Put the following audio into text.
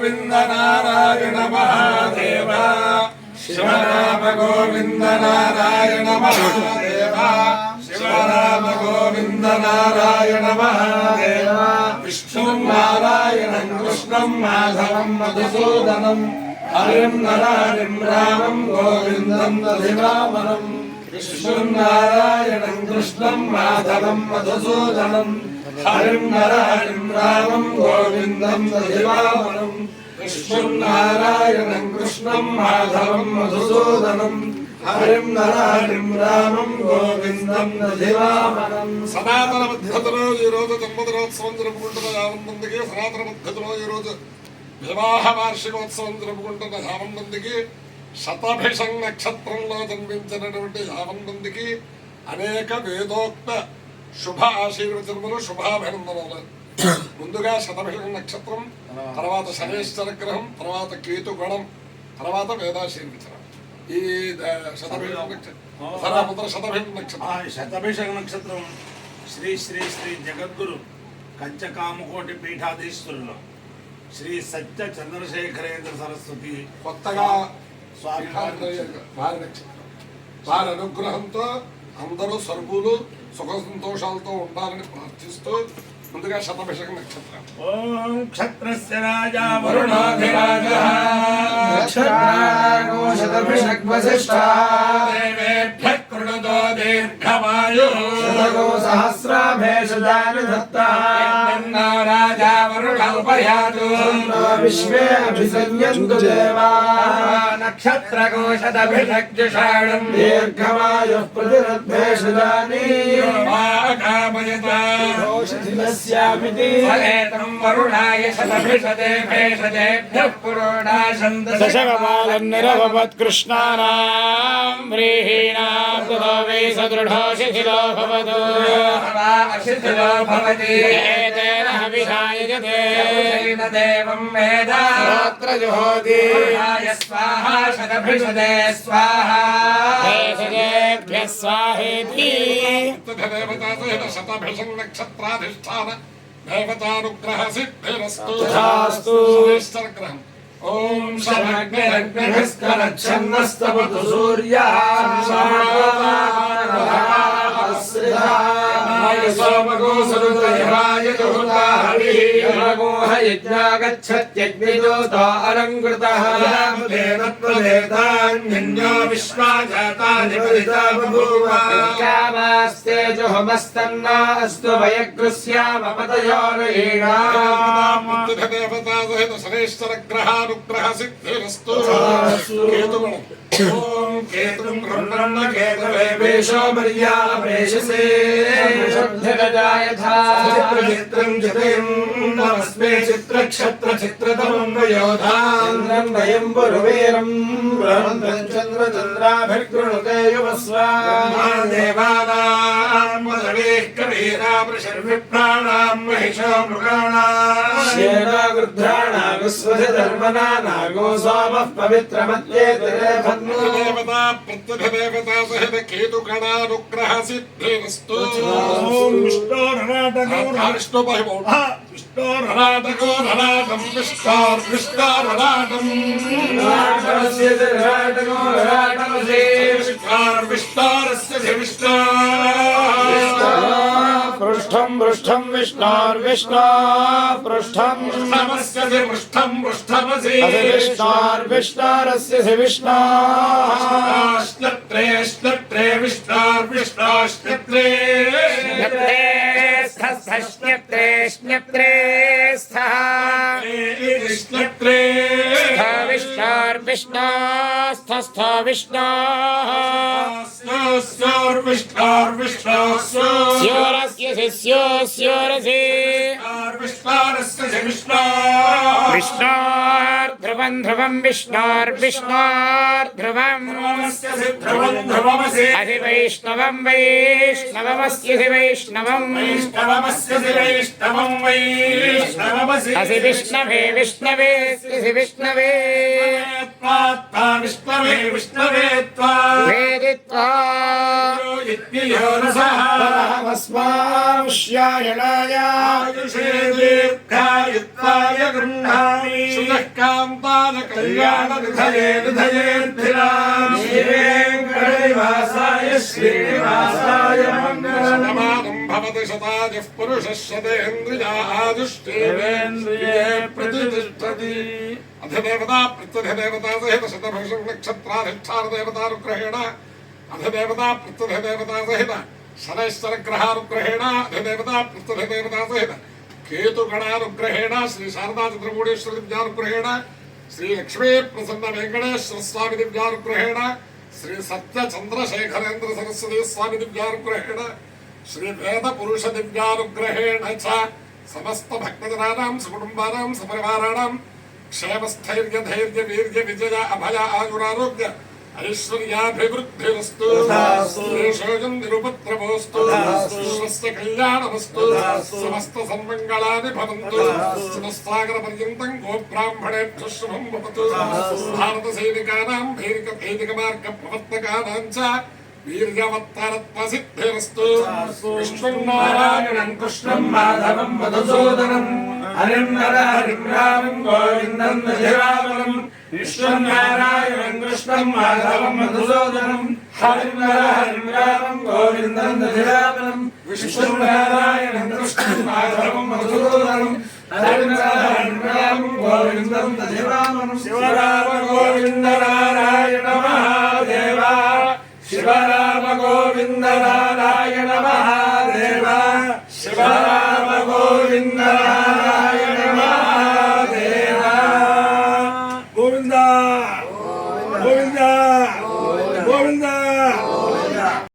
గోవింద నారాయణ మహాదేవ శివ రామ గోవింద నారాయణ మహాదేవ శివ రామ గోవింద నారాయణ మహాదేవ విష్ణు నారాయణం కృష్ణం మాధవం మధుసూదనం హరిం నరారిం రామం గోవిందం దధివామనం విష్ణు నారాయణం కృష్ణం మాధవం మధుసూదనం హరిం నరారిం రామం గోవిందం దధివామనం విష్ణు నారాయణం కృష్ణం మాధవం మధుసూదనం హరిం నరారిం రామం గోవిందం దధివామనం. సనాతన పద్ధతిలో ఈరోజు జన్మదినోత్సవం జరుపుకుంటున్న 50 మందికి, సనాతన పద్ధతిలో ఈరోజు వివాహ వార్షికోత్సవం జరుపుకుంటున్న 50 మందికి, శతభిషం నక్షత్రంలో జన్మించినటువంటి 50 మందికి అనేక వేదోక్త శుభ ఆశీర్వచనములు, శుభాభినందనలు. ముందుగా శతభిషం నక్షత్రం, తర్వాత శనేశ్వర గ్రహం, తర్వాత కేతుగణం, తర్వాత వేదాశీర్వచనం. ఈ శతభిషం నక్షత్రం శ్రీ శ్రీ శ్రీ జగద్గురు కంచకామకోటి పీఠాధీశ్వరులు శ్రీ సత్య చంద్రశేఖరేంద్ర సరస్వతి కొత్తగా స్వామి వారి అనుగ్రహంతో అందరూ సర్వులు సుఖ సంతోషాలతో ఉండాలని ప్రార్థిస్తూ ముందుగా శతభిషక నక్షత్రం. ఓం క్షత్రస్య రాజా వరుణాధిరాజః నక్షత్రాగో శతభిషక్ వసిష్ఠా దేవేభ్యః కృణదో దీర్ఘమాయుః శతగో సహస్రాభేషజాని దత్తః రాజా వరుణోపయాతు విశ్వే అభిసంయంతు దేవాః నక్షత్రగో శతభిషక్ జషాఢం దీర్ఘమాయుః ప్రతిరద్భేషజాని కామయతా దోషధిలస్యామితి ఫలేతం వరుణాయ శతభిషదే భేషజేభ్యః పురోడాశం దశకపాలన్నిరభవత్ కృష్ణానాం వ్రీహీణాం తతో వై సదృఢో శిథిలో భవతు అశిథిలో భవతి ఏతేన హవిషాయజతే దేవం వేద శ్రోత్ర జుహోతి వరుణాయ స్వాహా శతభిషదే స్వాహా భేషజేభ్యః స్వాహేతి. శతభిషం నక్షత్రాధిష్టాన దేవతానుగ్రహ సిద్ధిరస్తు. తథాస్తు. శనేశ్వర గ్రహం. ఓం శమగ్నిరగ్నిభిస్కరచ్చన్నస్తవతు సూర్యః సోమగో సరుదయమాయ దుహుతా హవిః యమగోహ యజ్ఞాగచ్చత్యగ్నిదోతో అలంకృతః దేవత్వదేతాన్యన్యో విశ్వాజాతాని పరితా బభూవ కామాస్తేజోహమస్తన్నా అస్తు వయగృస్యామపతయోరీణా దేవతా సహిత శనేశ్వర గ్రహానుగ్రహ సిద్ధిరస్తు. కేతుగుణం. ఓం కేతుం గృహ్ణన్న కేతవే వేషో మర్యా ప్రేషసే శబ్దజాయథా చిత్రం చితయం నమస్మే చిత్రక్షత్ర చిత్రతమం వయోధాం వయం పురువీరం బ్రహ్మం చంద్రచంద్రాభిర్గృణుతే యువస్వా దేవానాం వదవేః కవీరామృషర్విప్రాణాం మహిషో మృగాణాం శ్యేనా గృధ్రాణా విశ్వధర్మనా నాగో సోమః పవిత్రమత్యేతే దేవతా ప్రత్యధిదేవతా సహిత కేతుగణానుగ్రహ సిద్ధిరస్తు. విష్ణోరనాటకం విష్ణోర్విష్ణోరనాటం విష్ణోర్విష్ణోరస్య విష్ణో పృష్ఠం పృష్ఠం విష్ణోర్విష్ణో పృష్ఠం నమస్య పృష్ఠం పృష్ఠమసి విష్ణోర్విష్ణోరస్య విష్ణో శ్నత్రే శ్నత్రే విష్ణోర్విష్ణోశ్నత్రే జ్ఞప్తే జ్ఞప్తే స్థః శ్నత్రే విష్ణోర్విష్ణోస్థస్థ విష్ణో స్యోరస్య శిష్యోస్యోరసి విష్ణోరస్య విష్ణో విష్ణోర్ధ ध्रुवं ध्रुवं विष्णोर्विष्णोर्ध्रुवम् ध्रुवं ध्रुवमसि अधिवैष्णवं वैष्णवमस्यसि वैष्णवम् वैष्णवमस्यसि वैष्णवं वैष्णवमसि असि विष्णवे विष्णवेस्यसि विष्णवे त्वा विष्णवे विष्णवे त्वा वेदित्वा इत्ययो रसः परमस्मांश्यायणाय आयुषे दीर्घायुत्वाय गृह्णामि श्रियः कान्ताय कल्याणनिधये निधयेऽर्थिनाम् श्रीवेङ्कटनिवासाय श्रीनिवासाय मङ्गलम् शतमानं भवति शतायुः पुरुषः शतेन्द्रियाजुष्टेवेन्द्रिये प्रतिष्ठति अधिदेवता प्रत्यधिदेवता सहित शतभिषं नक्षत्राधिष्ठानदेवतानुग्रहेण अधिदेवता प्रत्यधिदेवता सहित शनैश्चरग्रहानुग्रहेण अधिदेवता प्रत्यधिदेवता सहित केतुगणानुग्रहेण श्री शारदा चंद्रमूढ़ेश्वर दिव्यानुग्रहेण श्री लक्ष्मी प्रसन्न वेंकटेश्वर स्वामी दिव्यानुग्रहेण श्री सत्य चंद्रशेखरेन्द्र सरस्वती स्वामी दिव्यानुग्रहेण श्री वेद पुरुष दिव्यानुग्रहेण च समस्त भक्तजनानां सुकुटुम्बानां सपरिवाराणां क्षेम स्थैर्य धैर्य वीर्य विजय अभय आयुरारोग्य ऐश्वर्याभिवृद्धिरस्तु श्रीशोजं निरुपद्रवोस्तु स्वस्य कल्याणमस्तु समस्त सन्मङ्गलानि भवन्तु समस्तागरपर्यन्तं गोब्राह्मणेभ्यः शुभं भवतु भारतसैनिकानां वैदिकमार्गप्रवर्तकानां च वीर्यवत्तरत्वसिद्धिरस्तु विष्णुं नारायणं कृष्णं माधवं मधुसूदनं हरिं नरहरिं रामं गोविन्दं दधिरावनं विष्णुं नारायणं कृष्णं माधवं मधुसूदनं हरिं नरहरिं रामं गोविन्दं दधिरावनं विष्णुं नारायणं कृष्णं माधवं मधुसूदनं हरिं नरहरिं रामं गोविन्दं दधिरावनं शिवराम गोविन्द नारायण महादेवा शिवराम गोविन्द नारायण महादेव शिवराम गोविन्द